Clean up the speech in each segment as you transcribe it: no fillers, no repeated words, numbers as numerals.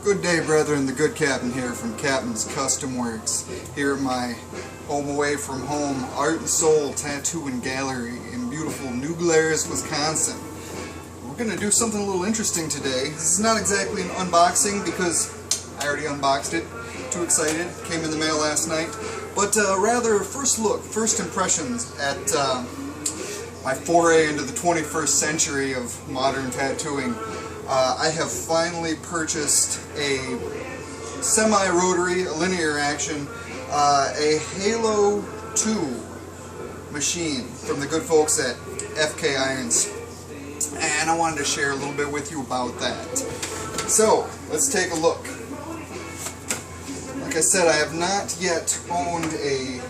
Good day, brethren. The good captain here from Captain's Custom Works, here at my home away from home Art and Soul Tattoo and Gallery in beautiful New Glarus, Wisconsin. We're going to do something a little interesting today. This is not exactly an unboxing because I already unboxed it. Too excited. Came in the mail last night. But rather, first impressions at my foray into the 21st century of modern tattooing. I have finally purchased a semi-rotary, linear action, a Halo2 machine from the good folks at FK Irons, and I wanted to share a little bit with you about that. So, let's take a look. Like I said, I have not yet owned a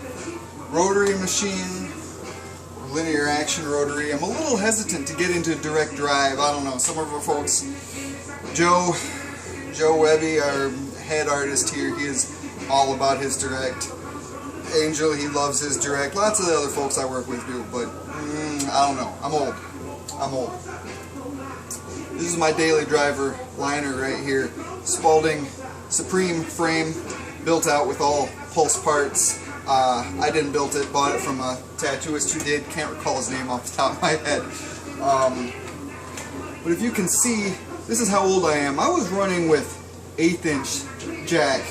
rotary machine, linear action rotary. I'm a little hesitant to get into direct drive. I don't know, some of our folks, Joe Webby, our head artist here, he is all about his direct. Angel, he loves his direct. Lots of the other folks I work with do, but I don't know. I'm old. This is my daily driver liner right here. Spalding Supreme frame, built out with all pulse parts. I didn't build it, bought it from a tattooist who did. Can't recall his name off the top of my head. But if you can see, this is how old I am. I was running with 1/8 inch jack.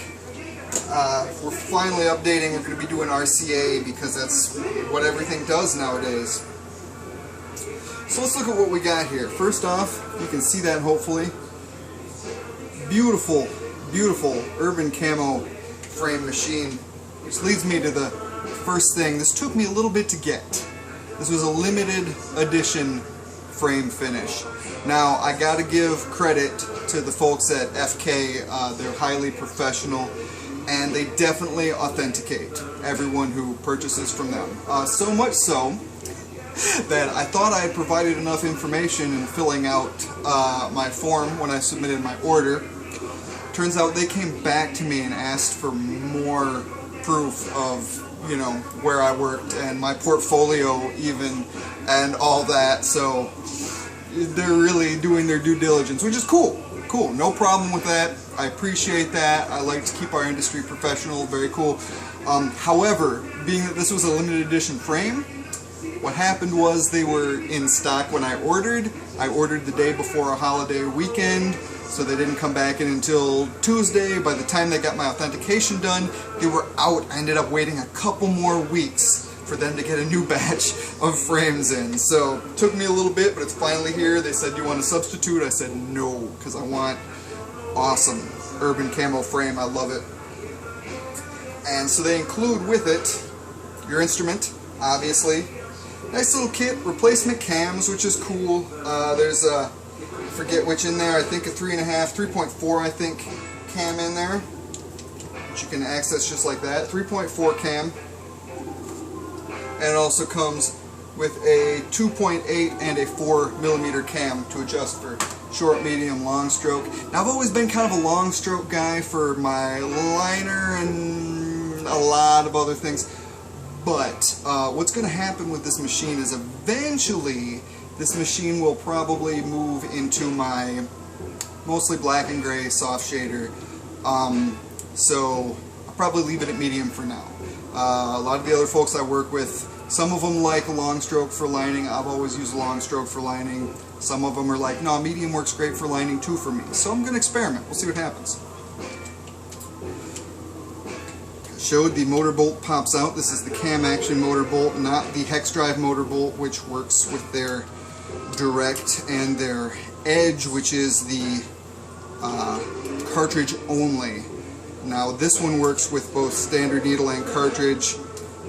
We're finally updating. We're going to be doing RCA because that's what everything does nowadays. So let's look at what we got here. First off, you can see that hopefully. Beautiful, beautiful urban camo frame machine. Which leads me to the first thing. This took me a little bit to get. This was a limited edition frame finish. Now, I gotta give credit to the folks at FK. They're highly professional, and they definitely authenticate everyone who purchases from them. So much so that I thought I had provided enough information in filling out my form when I submitted my order. Turns out they came back to me and asked for more proof of, you know, where I worked and my portfolio even and all that, so they're really doing their due diligence, which is cool. Cool, no problem with that. I appreciate that. I like to keep our industry professional, very cool. However, being that this was a limited edition frame, what happened was they were in stock when I ordered. I ordered the day before a holiday weekend, so they didn't come back in until Tuesday. By the time they got my authentication done, they were out. I ended up waiting a couple more weeks for them to get a new batch of frames in. So it took me a little bit, but it's finally here. They said, "Do you want to substitute?" I said no, because I want awesome urban camo frame. I love it. And so they include with it your instrument, obviously. Nice little kit, replacement cams, which is cool. There's a, I forget which in there, I think a 3.5, 3.4 I think cam in there, which you can access just like that. 3.4 cam. And it also comes with a 2.8 and a 4mm cam to adjust for short, medium, long stroke. Now I've always been kind of a long stroke guy for my liner and a lot of other things. But what's going to happen with this machine is eventually this machine will probably move into my mostly black and gray soft shader. So I'll probably leave it at medium for now. A lot of the other folks I work with, some of them like a long stroke for lining. I've always used a long stroke for lining. Some of them are like, no, medium works great for lining too for me. So I'm going to experiment. We'll see what happens. Showed the motor bolt pops out. This is the cam action motor bolt, not the hex drive motor bolt, which works with their direct and their edge, which is the cartridge only. Now this one works with both standard needle and cartridge,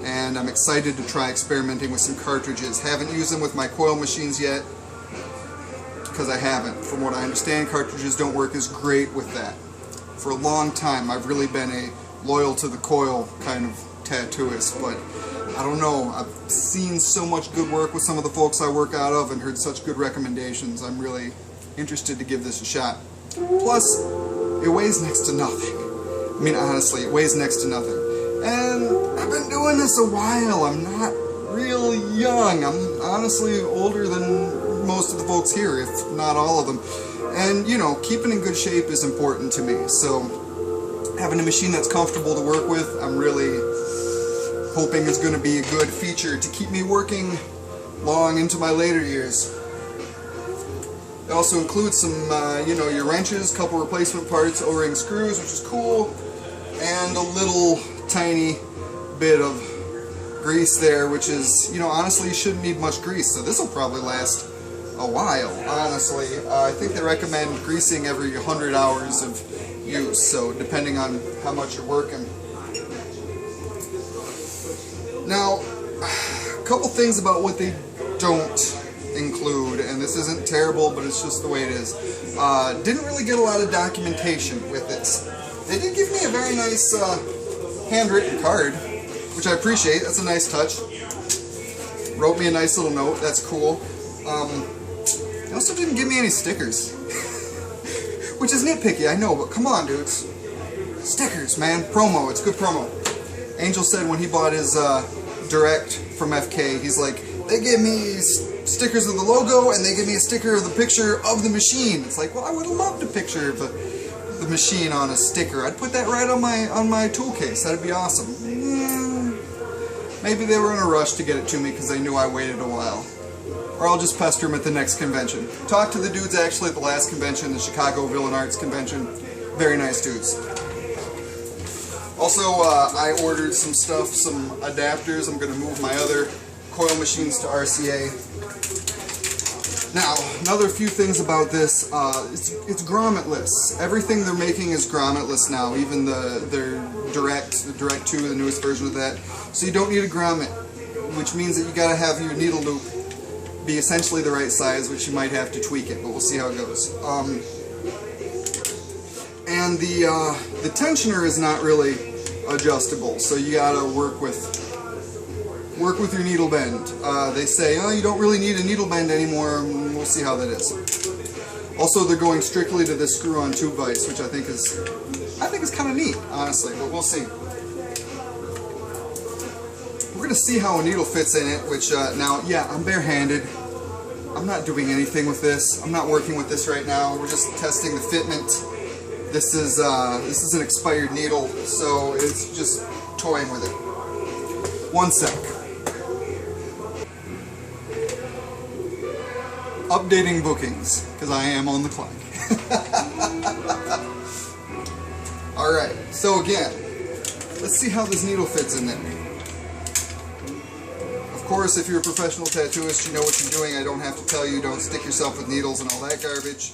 and I'm excited to try experimenting with some cartridges. Haven't used them with my coil machines yet because I haven't. From what I understand, cartridges don't work as great with that. For a long time I've really been a loyal to the coil kind of tattooist, but I don't know, I've seen so much good work with some of the folks I work out of and heard such good recommendations. I'm really interested to give this a shot. Plus, it weighs next to nothing. I mean, honestly, it weighs next to nothing. And I've been doing this a while. I'm not real young. I'm honestly older than most of the folks here, if not all of them. And, you know, keeping in good shape is important to me. So having a machine that's comfortable to work with, I'm really hoping is going to be a good feature to keep me working long into my later years. It also includes some, you know, your wrenches, couple replacement parts, O-ring screws, which is cool, and a little tiny bit of grease there, which is, you know, honestly, you shouldn't need much grease, so this will probably last a while, honestly. I think they recommend greasing every 100 hours of use, so depending on how much you're working. Now, a couple things about what they don't include, and this isn't terrible, but it's just the way it is. Didn't really get a lot of documentation with this. They did give me a very nice handwritten card, which I appreciate. That's a nice touch. Wrote me a nice little note. That's cool. They also didn't give me any stickers, which is nitpicky, I know, but come on, dudes. Stickers, man. Promo. It's good promo. Angel said when he bought his Direct from FK, he's like, they give me stickers of the logo and they give me a sticker of the picture of the machine. It's like, well, I would have loved a picture of the machine on a sticker. I'd put that right on my tool case. That'd be awesome. Maybe they were in a rush to get it to me because they knew I waited a while. Or I'll just pester them at the next convention. Talked to the dudes actually at the last convention, the Chicago Villain Arts convention. Very nice dudes. Also, I ordered some stuff, some adapters. I'm going to move my other coil machines to RCA. Now, another few things about this. It's grommetless. Everything they're making is grommetless now. Even their the Direct 2, the newest version of that. So you don't need a grommet, which means that you got to have your needle loop be essentially the right size, which you might have to tweak it, but we'll see how it goes. And the tensioner is not really adjustable, so you gotta work with your needle bend. They say, oh, you don't really need a needle bend anymore. We'll see how that is. Also, they're going strictly to this screw-on tube vise, which I think is kind of neat, honestly, but we'll see. We're gonna see how a needle fits in it, which now, yeah, I'm barehanded. I'm not doing anything with this. I'm not working with this right now. We're just testing the fitment. This is an expired needle, so it's just toying with it. One sec. Updating bookings, because I am on the clock. Alright, so again, let's see how this needle fits in there. Of course, if you're a professional tattooist, you know what you're doing. I don't have to tell you, don't stick yourself with needles and all that garbage.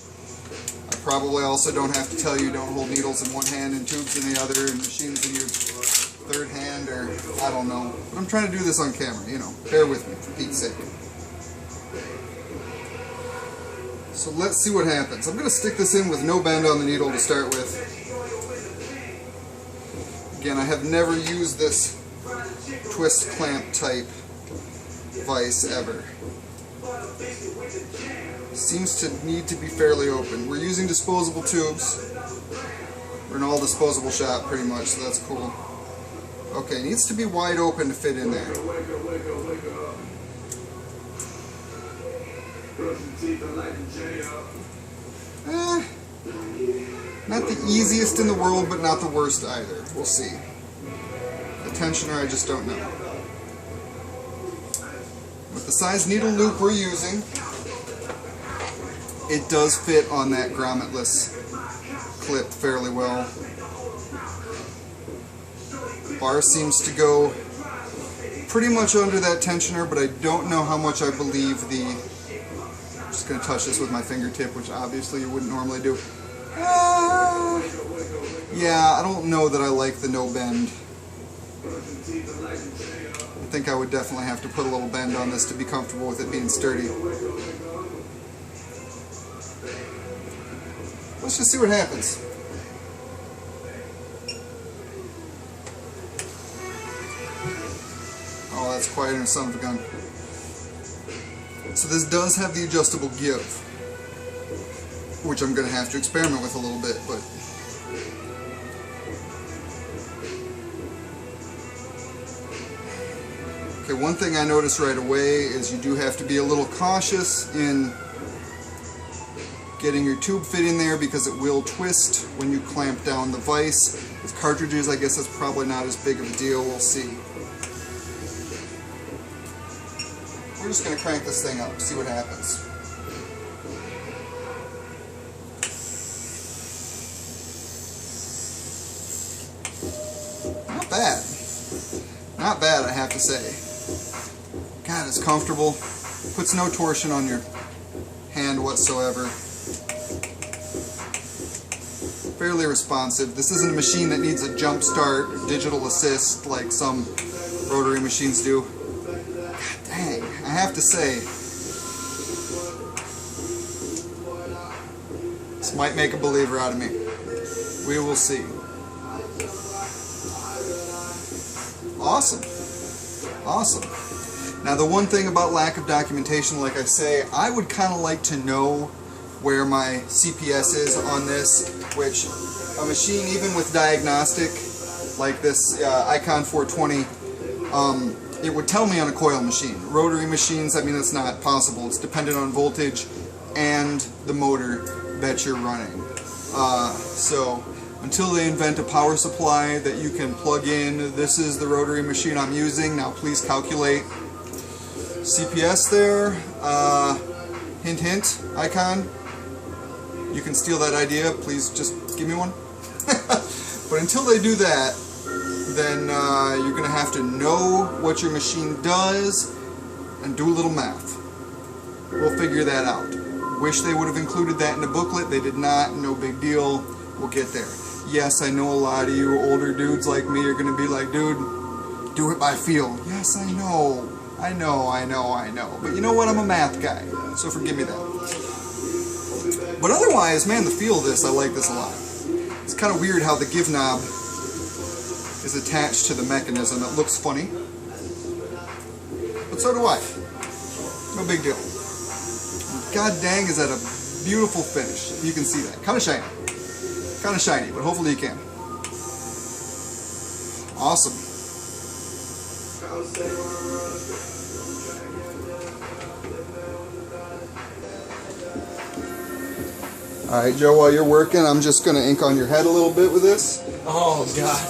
I probably also don't have to tell you, don't hold needles in one hand and tubes in the other and machines in your third hand, or I don't know. But I'm trying to do this on camera, you know. Bear with me, for Pete's sake. So let's see what happens. I'm going to stick this in with no bend on the needle to start with. Again, I have never used this twist clamp type vise ever. Seems to need to be fairly open. We're using disposable tubes. We're an all disposable shop pretty much, so that's cool. Okay, needs to be wide open to fit in there. Not the easiest in the world, but not the worst either. We'll see. The tensioner, I just don't know. With the size needle loop we're using, it does fit on that grommetless clip fairly well. The bar seems to go pretty much under that tensioner, but I don't know how much I believe the... I'm just going to touch this with my fingertip, which obviously you wouldn't normally do. Yeah, I don't know that I like the no bend. I think I would definitely have to put a little bend on this to be comfortable with it being sturdy. Let's just see what happens. Oh, that's quieter than a son of a gun. So this does have the adjustable give, which I'm going to have to experiment with a little bit, but... Okay, one thing I noticed right away is you do have to be a little cautious in getting your tube fit in there because it will twist when you clamp down the vise. With cartridges, I guess that's probably not as big of a deal. We'll see. We're just going to crank this thing up, see what happens. Not bad. Not bad, I have to say. God, it's comfortable. Puts no torsion on your hand whatsoever. Fairly responsive. This isn't a machine that needs a jump start or digital assist like some rotary machines do. God dang, I have to say, this might make a believer out of me. We will see. Awesome. Awesome. Now the one thing about lack of documentation, like I say, I would kind of like to know where my CPS is on this, which a machine, even with diagnostic, like this Icon 420, it would tell me on a coil machine. Rotary machines, I mean, it's not possible. It's dependent on voltage and the motor that you're running. So until they invent a power supply that you can plug in, this is the rotary machine I'm using. Now please calculate CPS there. Hint hint, Icon. You can steal that idea, please just give me one. But until they do that, then you're going to have to know what your machine does and do a little math. We'll figure that out. Wish they would have included that in the booklet. They did not. No big deal. We'll get there. Yes, I know a lot of you older dudes like me are going to be like, dude, do it by feel. Yes, I know. I know. But you know what? I'm a math guy, so forgive me that. But otherwise, man, the feel of this, I like this a lot. It's kind of weird how the give knob is attached to the mechanism. It looks funny. But so do I. No big deal. God dang, is that a beautiful finish. You can see that. Kind of shiny. Kind of shiny, but hopefully you can. Awesome. Alright, Joe, while you're working, I'm just going to ink on your head a little bit with this. Oh, God.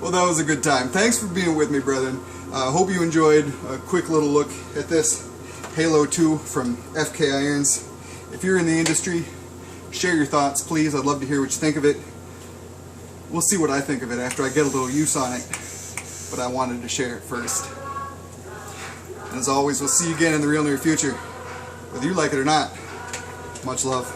Well, that was a good time. Thanks for being with me, brethren. Hope you enjoyed a quick little look at this Halo2 from FK Irons. If you're in the industry, share your thoughts, please. I'd love to hear what you think of it. We'll see what I think of it after I get a little use on it, but I wanted to share it first. And as always, we'll see you again in the real near future, whether you like it or not. Much love.